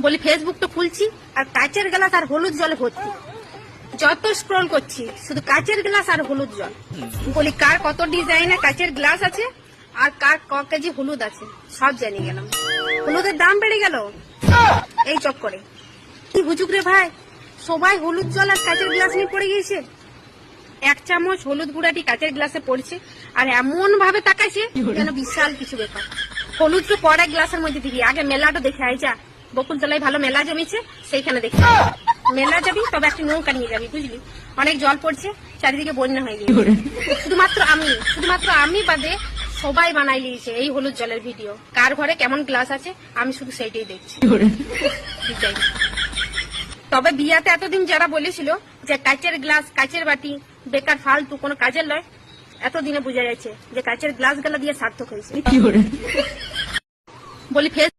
বলি ফেসবুক তো খুলছি আর কাচের গ্লাস আর হলুদ জলে ভর্তি। যত স্ক্রল করছি শুধু কাচের গ্লাস আর হলুদ জল। বলি কার কত ডিজাইনের কাচের গ্লাস আছে আর কার ক কেজি হলুদ আছে সব জানিয়ে গেলাম। হলুদের দাম বেড়ে গেল এই চক্করে। কি হুজুক রে ভাই, সবাই হলুদ জল আর কাচের গ্লাস নিয়ে পড়ে গিয়েছে। 1 চামচ হলুদ গুঁড়াটি কাচের গ্লাসে পড়ছে আর এমন ভাবে তাকাইছে যেন বিশাল কিছু ব্যাপার। হলুদ তো পরে গ্লাসের মধ্যে দিবি, আগে মেলাটা দেখে আয় যা। বকুলতলায় ভালো মেলা জমেছে, সেইখানে দেখে মেলা যাবি, তবে একটি নৌকা নিয়ে যাবি বুঝলি। অনেক জল পড়ছে, চারিদিকে বন্যা হয়ে গিয়েছে। শুধুমাত্র আমি বাদে সবাই বানাই নিয়েছে এই হলুদ জলের ভিডিও। কার ঘরে কেমন গ্লাস আছে আমি শুধু সেইটাই দেখছি। তবে বিয়াতে এতদিন যারা বলেছিল যে কাচের গ্লাস কাচের বাটি বেকার ফালতু কোনো কাজের নয়, এতদিনে বোঝা যাচ্ছে যে কাচের গ্লাস গুলা দিয়ে সার্থক হয়েছে। বলি ফেস